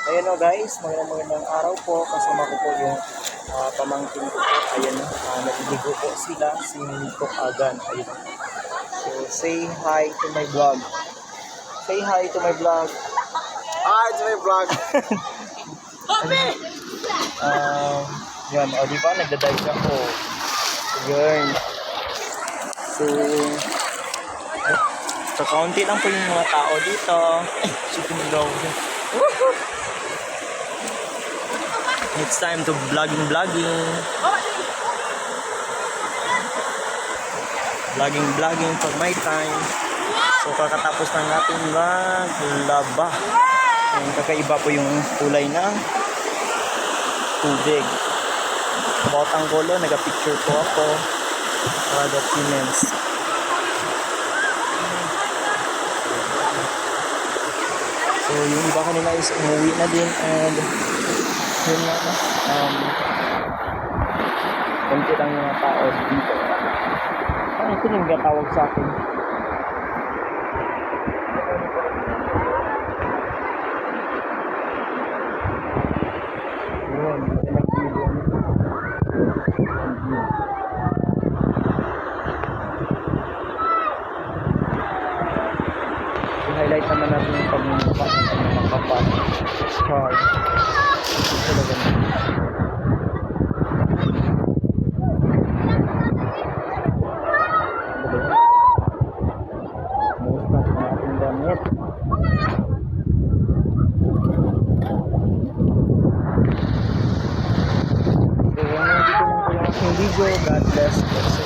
Ayan o guys, magandang araw po. Kasama ko po yung pamangkin ko po. Ayan o, naliligo po sila, si Nico Agan. Ayan o. So, say hi to my vlog. Say hi to my vlog. Hi to my vlog. Yan, o diba, nagdadive ako. Ayan. So, kaunti lang po yung mga tao dito. Super daw. It's time to vlogging. Vlogging for my time. So kakatapos ng ating maglaba. Yung kakaiba po yung kulay ng tubig. About ang gulo, nagpa-picture po ako para documents. So yung iba kanila is umuwi na din and yun na konti lang yung mga tao dito. Ito yung gatawag sa akin. Yun, i-highlight naman natin yung pagmumukha ng mga kapat. Char. Ito na ganun. God bless.